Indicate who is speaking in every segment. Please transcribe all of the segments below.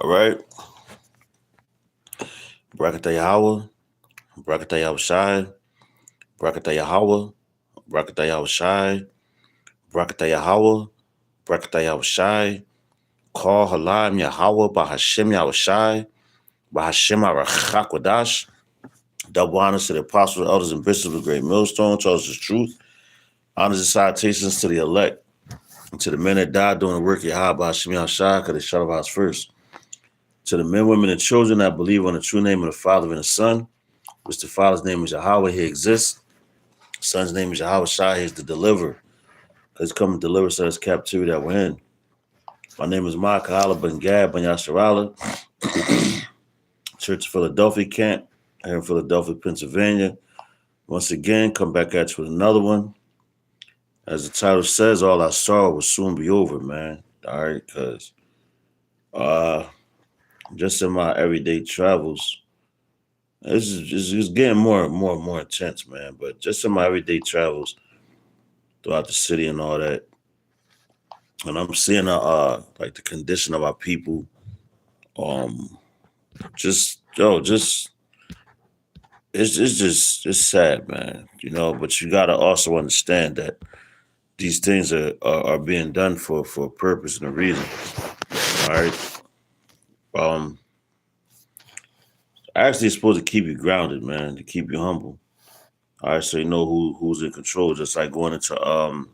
Speaker 1: All right. Brakata Yahweh, Brakata Yahushai, Brakata Yahweh, Brakata Yahushai, Brakata Yahweh, Brakata Yahushai, Call Halam Yahweh, Bahashem Yahushai, Bahashem Arachakwadash. Double honors to the apostles, elders, and bishops of Great Millstone, tells the truth. Honors and salutations to the elect, and to the men that died doing the work of Yahweh, Bahashem Yahushai, because they shut up us first. To the men, women, and children that believe on the true name of the Father and the Son, which the Father's name is Yahweh, he exists. The Son's name is Yahweh Shai, he is the deliverer. He's come to deliver us out of this captivity that we're in. My name is Micah Allah Ben Gad Ben Yasharala, Church of Philadelphia Camp, here in Philadelphia, Pennsylvania. Once again, come back at you with another one. As the title says, all our sorrow will soon be over, man. All right, because just in my everyday travels, it's getting more and more intense, man. But just in my everyday travels throughout the city and all that, and I'm seeing like the condition of our people, just it's sad, man. But you gotta also understand that these things are being done for a purpose and a reason. All right. Actually, it's supposed to keep you grounded, man, to keep you humble. All right, so you know who's in control. Just like going into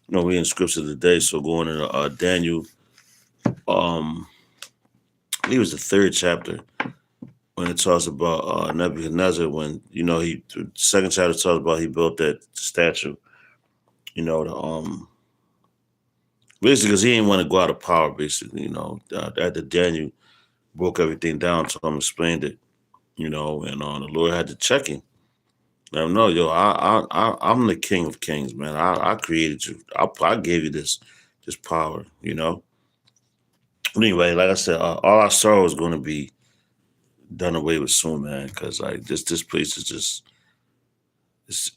Speaker 1: we in scripture today, so going into Daniel, I believe it was the third chapter when it talks about Nebuchadnezzar. When the second chapter talks about he built that statue. The basically because he didn't want to go out of power. Basically, after Daniel broke everything down to him, explained it. And the Lord had to check him. Let him know, yo, I'm the King of Kings, man. I created you. I gave you this power. Anyway, like I said, all our sorrow is going to be done away with soon, man. Because like this place is just it's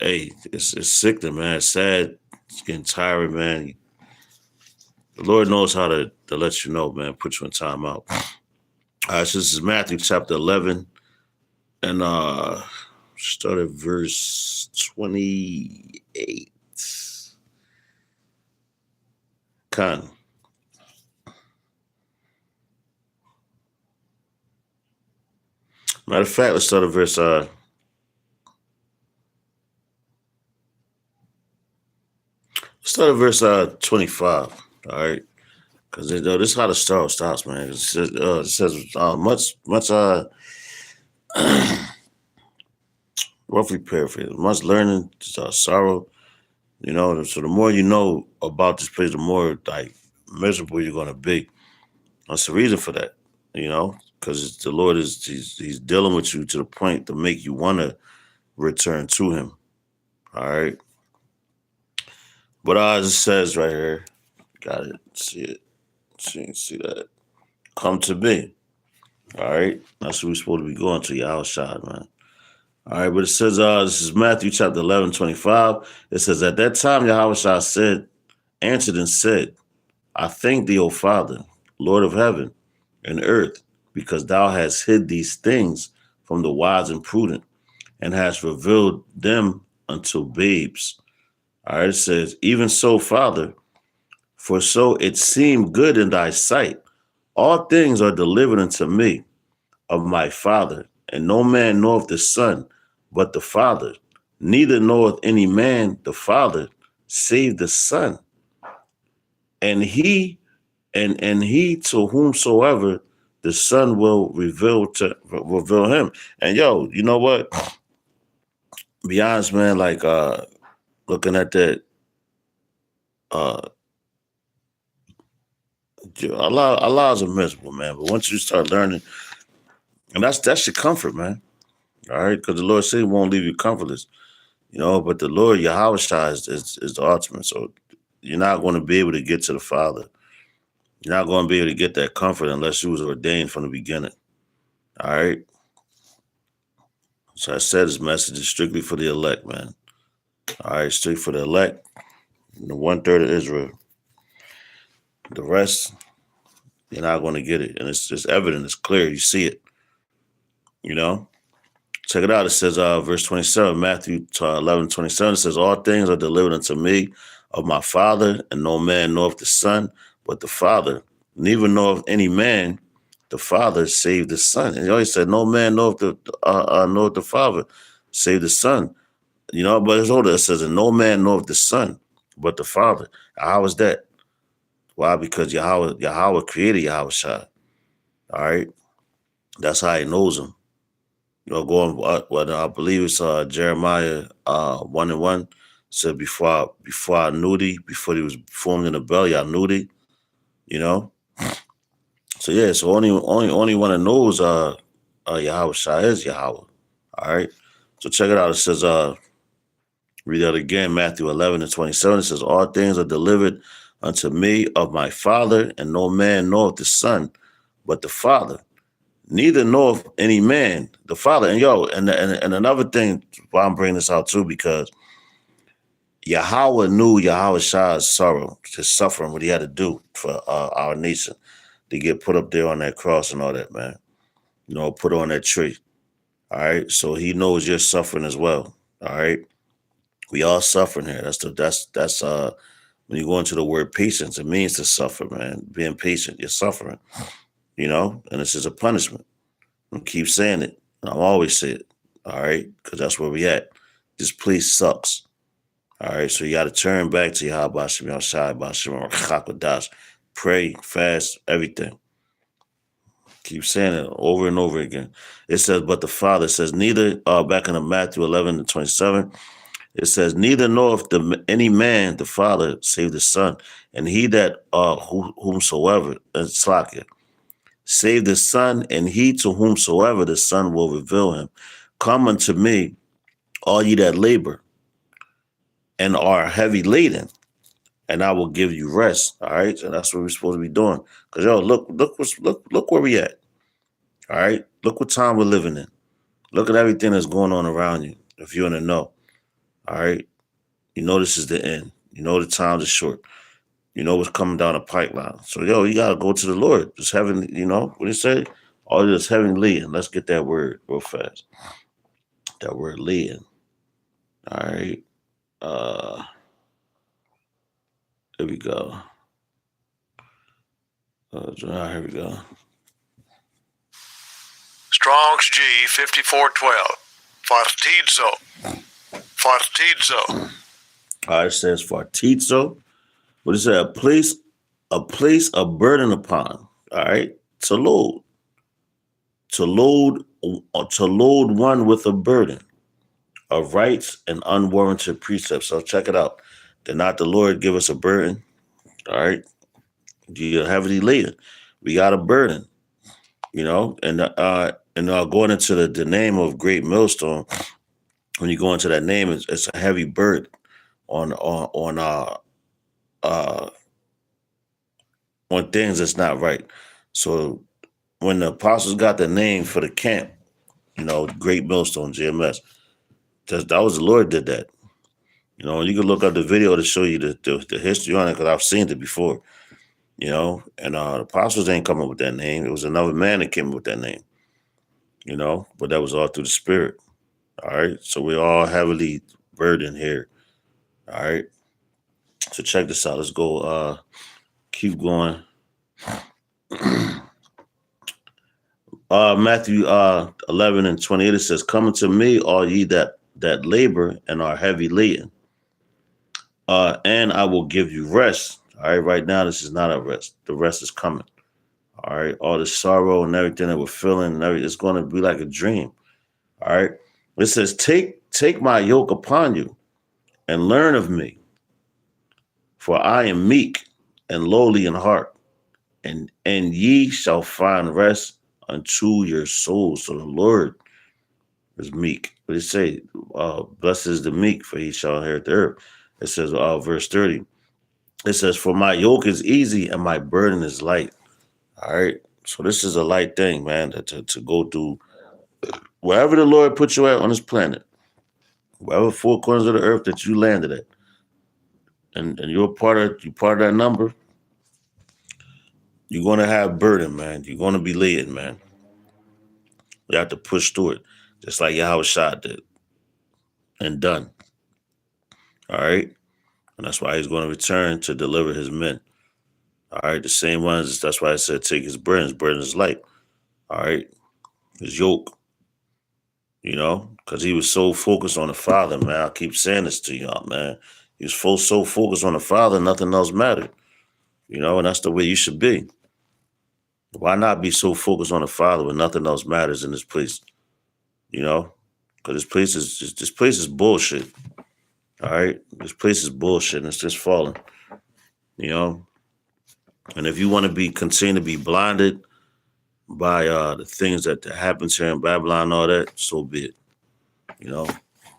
Speaker 1: sickening, man. It's sad. It's getting tiring, man. The Lord knows how to let you know, man. Put you in time out. All right, so this is Matthew chapter 11, and start at verse 28. Con. Matter of fact, let's start at verse 25. All right, because this is how the story starts, man. It says much roughly paraphrase, much learning, sorrow. So the more you know about this place, the more like miserable you're gonna be. That's the reason for that, because the Lord he's dealing with you to the point to make you want to return to Him. All right. But as it says right here, got it. See it. See that. Come to me. All right. That's what we're supposed to be going to, your outside, man. All right, but it says, this is Matthew chapter 11, 25. It says, at that time, Yahweh answered and said, I thank thee, O Father, Lord of heaven and earth, because thou hast hid these things from the wise and prudent, and hast revealed them unto babes. All right, it says, even so, Father, for so it seemed good in thy sight. All things are delivered unto me of my Father, and no man knoweth the Son, but the Father. Neither knoweth any man the Father, save the Son. And he to whomsoever the Son will reveal him. And yo, you know what? Be honest, man, like looking at that, Allah's a miserable, man. But once you start learning, and that's your comfort, man. All right, because the Lord said He won't leave you comfortless, But the Lord Yahweh is the ultimate. So you're not going to be able to get to the Father. You're not going to be able to get that comfort unless you was ordained from the beginning. All right. So I said this message is strictly for the elect, man. All right, strictly for the elect, the 1/3 of Israel. The rest, You're not going to get it. And it's just evident. It's clear. You see it. You know? Check it out. It says, verse 27, Matthew 11:27, it says, all things are delivered unto me of my Father, and no man knoweth the Son, but the Father. Neither knoweth any man the Father save the Son. And he always said, no man knoweth the Father save the Son. You know, but it's older. It says, and no man knoweth the Son, but the Father. How is that? Why? Because Yahweh created Yahweh Shai. All right? That's how he knows him. You know, going what I believe it's Jeremiah 1:1 said before I knew thee, before he was formed in the belly, I knew thee. You know, so yeah, so only one that knows Yahweh Shai is Yahweh. All right, so check it out. It says read that again, Matthew 11:27. It says, all things are delivered unto me of my Father, and no man knoweth the Son, but the Father. Neither knoweth any man the Father. And and another thing why I'm bringing this out too, because Yahweh knew Yahweh Shai's sorrow, his suffering, what he had to do for our nation to get put up there on that cross and all that, man. You know, put on that tree. All right. So he knows you're suffering as well. All right. We all suffering here. That's when you go into the word patience, it means to suffer, man. Being patient, you're suffering. You know, and this is a punishment. I keep saying it. I'll always say it. All right, because that's where we at. This place sucks. All right, so you got to turn back to Yahweh Shem Yahshai Bashim Chakadash. Pray, fast, everything. Keep saying it over and over again. It says, but the Father says, neither, back in Matthew 11:27, it says, neither knoweth any man the Father save the Son, and he that whomsoever, Slakia, save the Son, and he to whomsoever the Son will reveal him. Come unto me, all ye that labor and are heavy laden, and I will give you rest. All right, so that's what we're supposed to be doing. Because look where we at. All right, look what time we're living in. Look at everything that's going on around you. If you're in the know, all right, you know this is the end. You know the time is short. You know what's coming down the pipeline. So you gotta go to the Lord. Just having, you know what it say? All this heavenly, and let's get that word real fast. That word leading. All right. Here we go. Here we go.
Speaker 2: Strong's G 5412. Fartizo.
Speaker 1: All right, it says fartizo. What is that? A place of burden upon. All right. To load one with a burden of rights and unwarranted precepts. So check it out. Did not the Lord give us a burden? All right. You heavily laden. We got a burden, you know, and going into the name of Great Millstone, when you go into that name, it's a heavy burden on things that's not right. So when the apostles got the name for the camp, you know, Great Millstone, GMS, that was the Lord did that. You know, you can look up the video to show you the history on it, because I've seen it before. You know, and the apostles ain't come up with that name. It was another man that came up with that name. You know, but that was all through the Spirit. All right, so we're all heavily burdened here. All right, so check this out. Let's go. Keep going. Matthew 11:28, it says, "Come unto me, all ye that labor and are heavy laden, and I will give you rest." All right, right now this is not a rest. The rest is coming. All right, all the sorrow and everything that we're feeling, and everything, it's going to be like a dream. All right, it says, "Take my yoke upon you, and learn of me, for I am meek and lowly in heart, and ye shall find rest unto your souls." So the Lord is meek. What it say? Blessed is the meek, for he shall inherit the earth. It says, verse 30. It says, "For my yoke is easy and my burden is light." All right. So this is a light thing, man, to go through wherever the Lord put you at on this planet, wherever four corners of the earth that you landed at, and you're part of that number. You're going to have burden, man. You're going to be laden, man. You have to push through it, just like Yahweh Shah did, and done. All right? And that's why he's going to return to deliver his men. All right? The same ones, that's why I said take his burden. His burden is light. All right? His yoke. You know, because he was so focused on the Father, man. I keep saying this to y'all, man. He was so focused on the Father, nothing else mattered. You know, and that's the way you should be. Why not be so focused on the Father when nothing else matters in this place? You know, because this place is bullshit. All right, this place is bullshit, and it's just falling. You know, and if you want to continue to be blinded by the things that happens here in Babylon and all that, so be it. You know,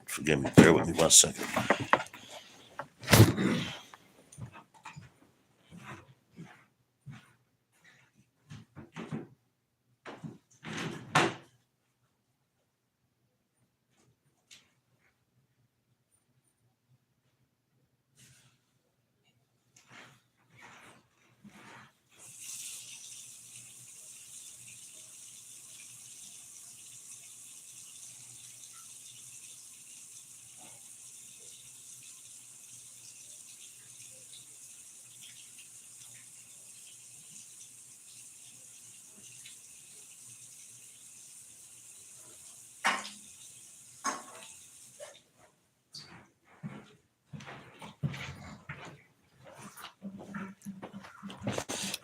Speaker 1: forgive me. Bear with me 1 second.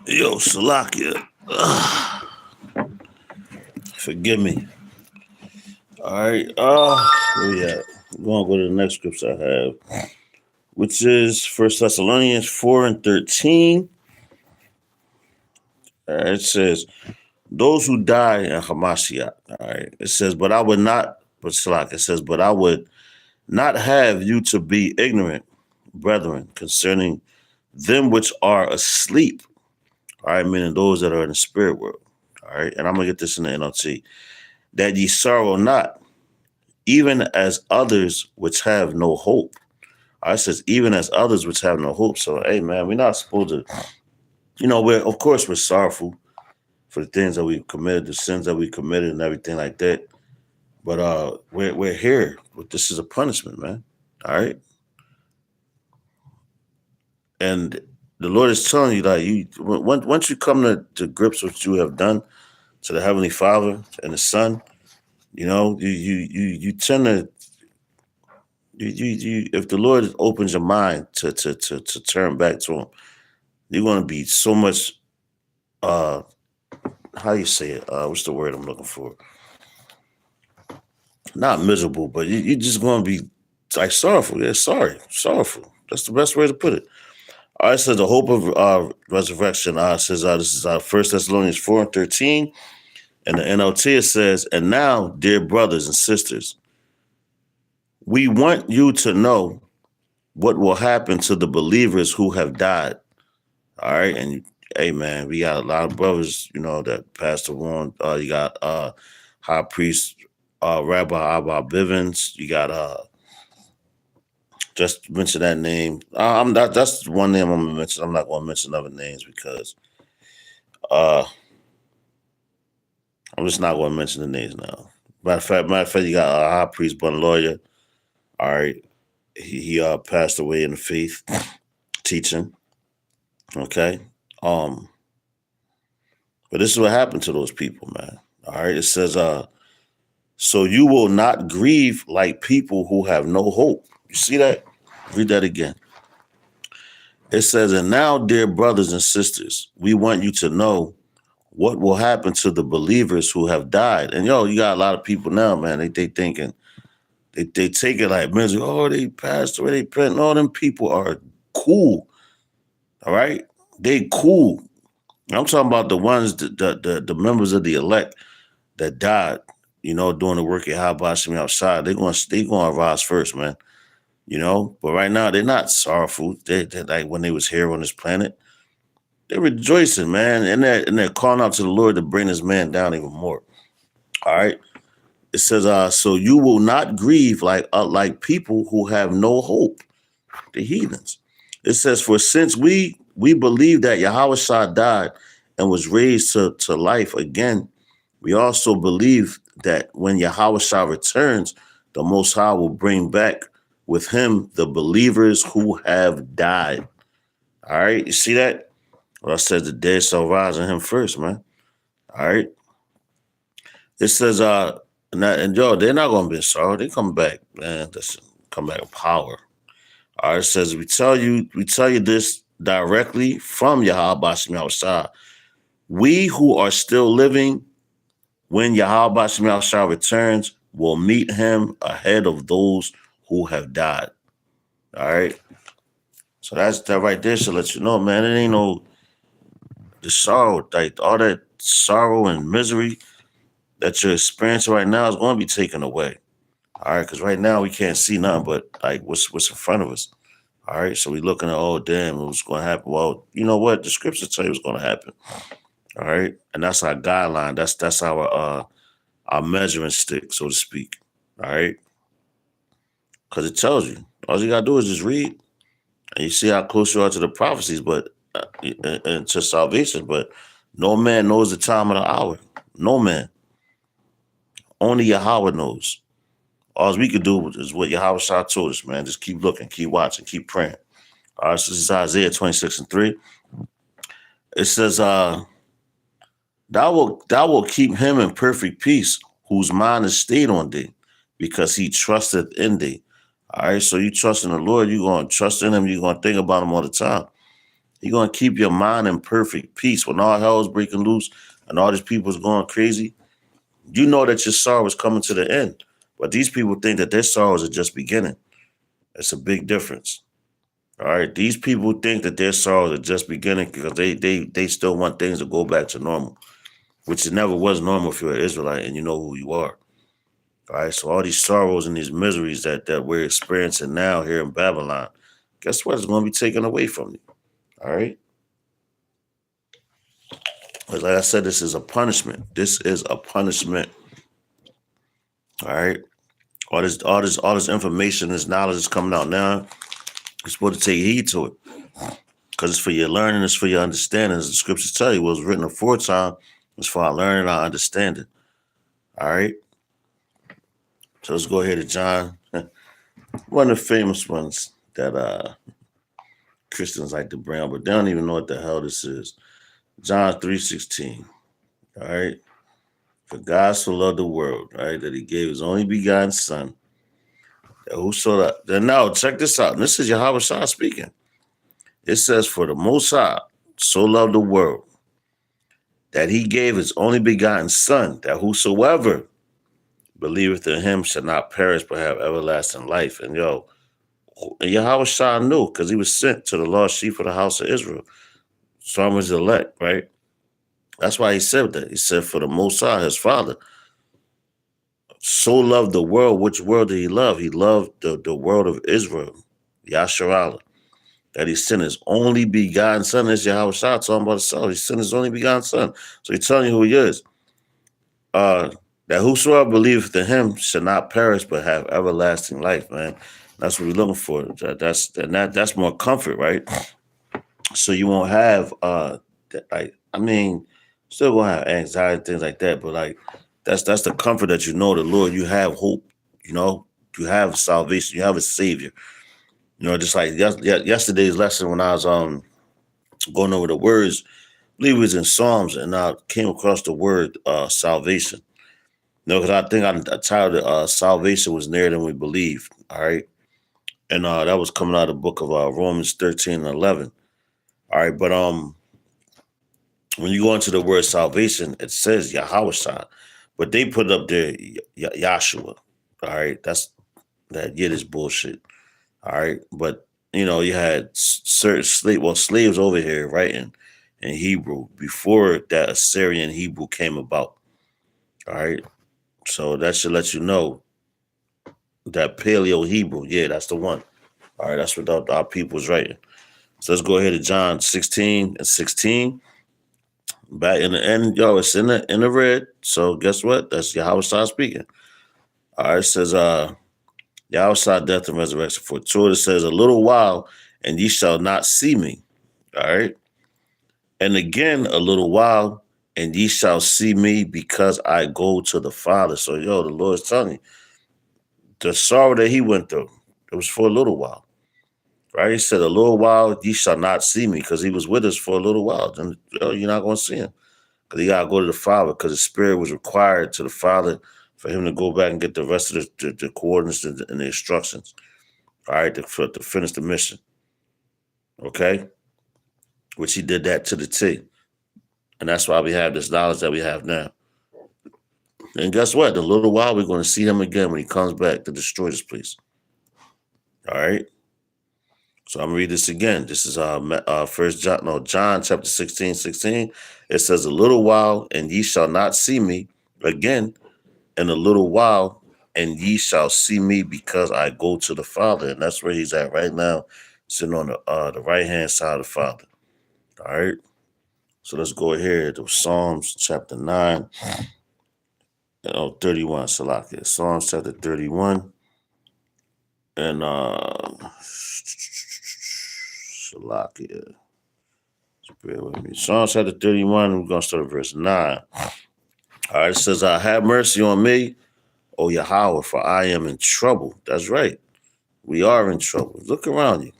Speaker 1: Yo, Salakia. Forgive me. All right. Where we at? We're gonna go to the next scripts I have, which is 1 Thessalonians 4:13. All right, it says, "Those who die in Hamashiach." All right. It says, "But I would not." But Salak. It says, "But I would not have you to be ignorant, brethren, concerning them which are asleep." All right, meaning those that are in the spirit world. All right, and I'm gonna get this in the NLT. "That ye sorrow not, even as others which have no hope." All right, it says, "Even as others which have no hope." So, hey, man, we're not supposed to, you know, of course we're sorrowful for the things that we've committed, the sins that we committed and everything like that. But we're here. This is a punishment, man. All right. And the Lord is telling you that once you come to grips with what you have done to the Heavenly Father and the Son, you know, you tend to you if the Lord opens your mind to turn back to Him, you're going to be so much how you say it? What's the word I'm looking for? Not miserable, but you're just going to be like sorrowful. Yeah, sorrowful. That's the best way to put it. All right, so the hope of resurrection says this is 1 Thessalonians 4:13. And the NLT, it says, "And now, dear brothers and sisters, we want you to know what will happen to the believers who have died." All right. And hey, man, we got a lot of brothers, you know, that passed on. You got High Priest Rabbi Abba Bivens. You got just mention that name. That's one name I'm gonna mention. I'm not gonna mention other names because I'm just not gonna mention the names now. Matter of fact, you got High Priest Bun Lawyer. All right. He passed away in the faith teaching. Okay. But this is what happened to those people, man. All right. It says, "So you will not grieve like people who have no hope." You see that? Read that again. It says, "And now, dear brothers and sisters, we want you to know what will happen to the believers who have died." And yo, you got a lot of people now, man. They thinking, they take it like misery. Oh, they passed away. They print. All them people are cool. All right, they cool. I'm talking about the ones, the members of the elect that died, you know, doing the work at Habashim outside. They're going to rise first, man. You know, but right now they're not sorrowful. They're like when they was here on this planet, they're rejoicing, man, and they're calling out to the Lord to bring this man down even more. All right. It says, "So you will not grieve like people who have no hope," the heathens. It says, "For since we believe that Yahweh Shah died and was raised to life again, we also believe that when Yahushua returns, the Most High will bring back with him the believers who have died. All right, you see that? Well, I said the dead shall rise in him first, man. All right. It says, and yo, they're not gonna be sorry. They come back, man. Listen, come back in power. All right, it says we tell you this directly from Yahweh Shah. We who are still living, when Yahweh Shah returns, will meet him ahead of those who have died. All right. So that's that right there should let you know, man. It ain't no the sorrow, like all that sorrow and misery that you're experiencing right now is going to be taken away. All right, because right now we can't see nothing but like what's in front of us. All right, so we're looking at, oh damn, what's going to happen? Well, you know what? The scriptures tell you what's going to happen. All right, and that's our guideline. That's our measuring stick, so to speak. All right, because it tells you. All you gotta do is just read, and you see how close you are to the prophecies, but and to salvation. But no man knows the time of the hour. No man. Only Yahweh knows. All we could do is what Yahweh Shah told us, man. Just keep looking, keep watching, keep praying. All right, so this is Isaiah 26:3. It says, thou will keep him in perfect peace, whose mind is stayed on thee, because he trusteth in thee. All right, so you trust in the Lord, you're going to trust in him, you're going to think about him all the time. You're going to keep your mind in perfect peace. When all hell is breaking loose and all these people's going crazy, you know that your sorrow is coming to the end. But these people think that their sorrows are just beginning. It's a big difference. All right. These people think that their sorrows are just beginning because they still want things to go back to normal, which it never was normal if you're an Israelite and you know who you are. All right. So all these sorrows and these miseries that we're experiencing now here in Babylon, guess what? It's going to be taken away from you. All right. Because like I said, this is a punishment. This is a punishment. All right. All this information, this knowledge is coming out now. You're supposed to take heed to it. Because it's for your learning, it's for your understanding. As the scriptures tell you, what was written aforetime is for our learning, our understanding. All right. So let's go ahead to John. One of the famous ones that Christians like to bring up, but they don't even know what the hell this is. John 3:16. All right. For God so loved the world, right, that he gave his only begotten son. Now, check this out. This is Yahweh Shah speaking. It says, for the Most High so loved the world that he gave his only begotten son, that whosoever believeth in him shall not perish but have everlasting life. And Yahweh Shah knew because he was sent to the lost sheep of the house of Israel. Some was elect, right? That's why he said that. He said, for the Most High, his father, so loved the world. Which world did he love? He loved the world of Israel, Yasharallah, that he sent his only begotten son. That's Yahweh Shah talking about himself. He sent his only begotten son. So he's telling you who he is. That whosoever believeth in him shall not perish but have everlasting life, man. That's what we're looking for. That's more comfort, right? So you won't have still gonna have anxiety, things like that, but like that's the comfort that you know the Lord, you have hope, you have salvation, you have a savior. Just like yesterday's lesson when I was going over the words, I believe it was in Psalms, and I came across the word salvation. Because I think I titled it Salvation Was Nearer Than We Believed. All right. And that was coming out of the book of Romans 13 and 11. All right, but when you go into the word salvation, it says Yahweh, but they put up there Yahshua. All right, that's that Yiddish bullshit. All right, but you had certain slaves over here writing in Hebrew before that Assyrian Hebrew came about. All right, so that should let you know that Paleo Hebrew, yeah, that's the one. All right, that's what our people's writing. So let's go ahead to John 16:16. Back in the end, it's in the red. So guess what? That's Yahweh Shah speaking. All right, it says Yahweh Shah, death and resurrection. For it says, a little while, and ye shall not see me. All right. And again, a little while, and ye shall see me because I go to the Father. So, the Lord's telling you, the sorrow that he went through, it was for a little while, right? He said, a little while, ye shall not see me, because he was with us for a little while. Then you're not going to see him, because he got to go to the Father, because the Spirit was required to the Father for him to go back and get the rest of the coordinates and the instructions, all right, to finish the mission, okay? Which he did that to the T. And that's why we have this knowledge that we have now. And guess what? In a little while, we're going to see him again when he comes back to destroy this place. All right. So I'm gonna read this again. This is John chapter 16:16. It says, a little while, and ye shall not see me again, in a little while, and ye shall see me because I go to the Father. And that's where he's at right now, sitting on the right hand side of the Father. All right. So let's go ahead to Psalms chapter 9. 31, Salakia. Psalms chapter 31. And Salakia. Bear with me. Psalms chapter 31, we're going to start at verse 9. All right, it says, have mercy on me, O Yahweh, for I am in trouble. That's right. We are in trouble. Look around you.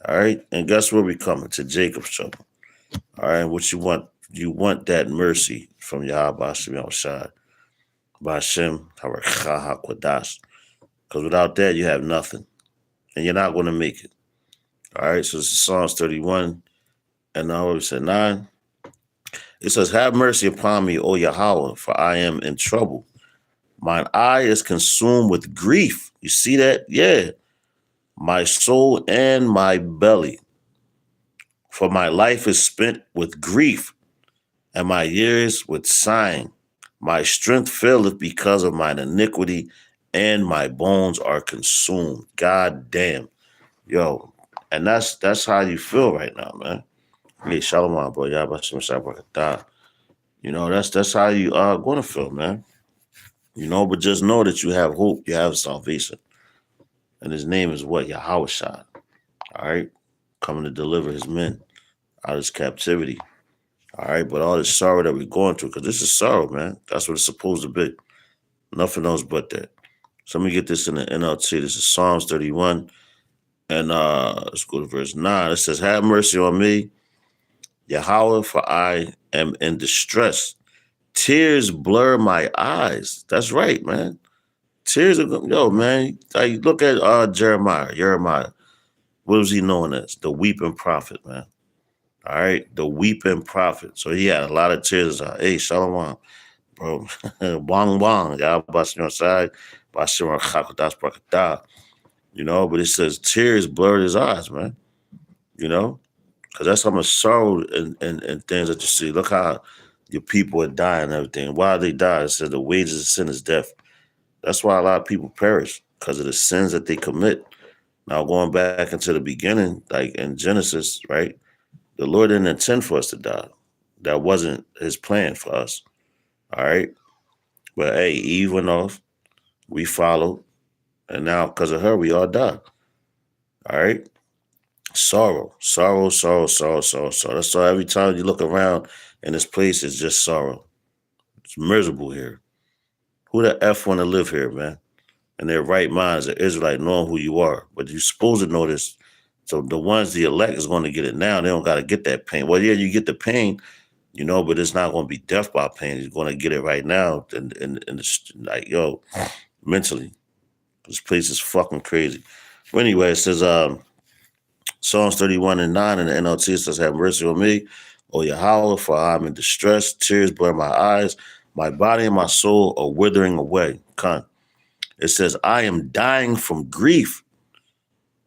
Speaker 1: All right. And guess where we coming? To Jacob's trouble. All right. What you want? You want that mercy from Yahweh Hashem Yahushai. Ba'ashem Harakha HaKodash. Because without that, you have nothing. And you're not going to make it. All right. So this is Psalms 31. And now we said 9. It says, have mercy upon me, O Yahweh, for I am in trouble. Mine eye is consumed with grief. You see that? Yeah. My soul and my belly. For my life is spent with grief, and my years with sighing. My strength faileth because of mine iniquity, and my bones are consumed. God damn. Yo. And that's how you feel right now, man. Hey, shalom, bro. That's how you are going to feel, man. But just know that you have hope, you have salvation. And his name is what? Yahushua. All right? Coming to deliver his men out of his captivity. All right? But all this sorrow that we're going through, because this is sorrow, man. That's what it's supposed to be. Nothing else but that. So let me get this in the NLT. This is Psalms 31. And let's go to verse 9. It says, have mercy on me, Yahweh, for I am in distress. Tears blur my eyes. That's right, man. Tears are man. Like, look at Jeremiah. What was he known as? The weeping prophet, man. All right, the weeping prophet. So he had a lot of tears. Hey, shalom, bro. Bong bong. Y'all busting your side. But it says tears blurred his eyes, man. Because that's how much sorrow and things that you see. Look how your people are dying and everything. Why they die? It says the wages of sin is death. That's why a lot of people perish, because of the sins that they commit. Now, going back into the beginning, like in Genesis, right? The Lord didn't intend for us to die. That wasn't his plan for us. All right? But hey, Eve went off. We followed. And now, because of her, we all died. All right? Sorrow. That's why every time you look around in this place, it's just sorrow. It's miserable here. Who the F want to live here, man? And their right minds, an Israelite, knowing who you are. But you're supposed to know this. So the ones the elect is going to get it now. They don't got to get that pain. Well, yeah, you get the pain, but it's not going to be death by pain. You're going to get it right now. And mentally. This place is fucking crazy. But anyway, it says, Psalms 31 and 9 in the NLT, it says, have mercy on me, O Yahweh, for I am in distress. Tears blur my eyes. My body and my soul are withering away. It says, I am dying from grief.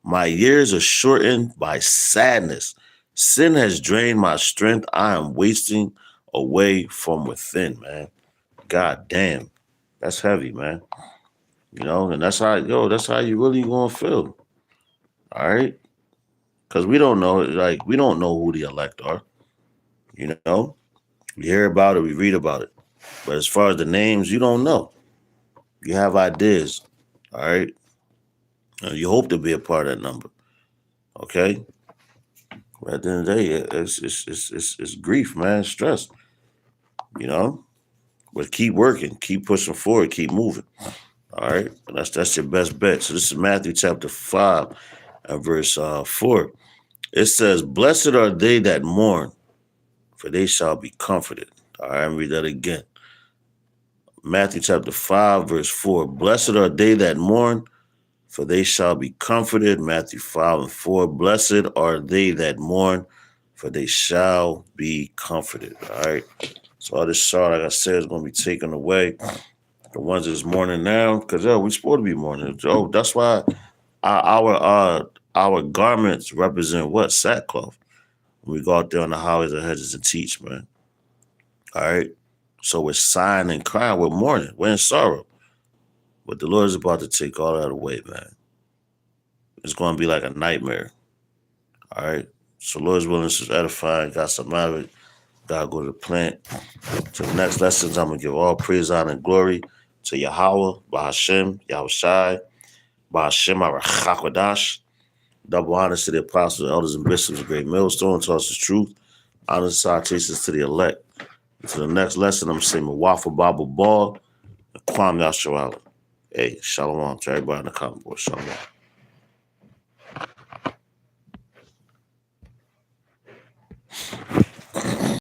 Speaker 1: My years are shortened by sadness. Sin has drained my strength. I am wasting away from within, man. God damn. That's heavy, man. And that's how you really gonna feel. All right? Because we don't know, we don't know who the elect are. We hear about it, we read about it. But as far as the names, you don't know. You have ideas. All right? You hope to be a part of that number. Okay? But at the end of the day, it's grief, man, stress. You know, but keep working, keep pushing forward, keep moving. All right, that's your best bet. So this is Matthew chapter 5 and verse 4. It says, "Blessed are they that mourn, for they shall be comforted." All right, read that again. Matthew chapter 5, verse 4. "Blessed are they that mourn, for they shall be comforted." Matthew 5 and 4. "Blessed are they that mourn, for they shall be comforted." All right. So all this sorrow, like I said, is going to be taken away. The ones that's mourning now, because we're supposed to be mourning. That's why our garments represent what? Sackcloth. When we go out there on the highways and hedges and teach, man. All right. So we're sighing and crying, we're mourning, we're in sorrow. But the Lord is about to take all that away, man. It's going to be like a nightmare. All right. So Lord's willing, this is edifying. Got some out of it. God go to the plant. To the next lessons, I'm going to give all praise, honor, and glory to Yahweh, Bahashem, Yahushai, Bahashem, Arachakwadash. Double honors to the apostles, elders, and bishops of Great Millstone, taught us the truth. Honors and salutations to the elect. And to the next lesson, I'm saying Wafa Bible Ball and Kwam Yasharala. Hey, shalom to everybody in the comment board. Shalom.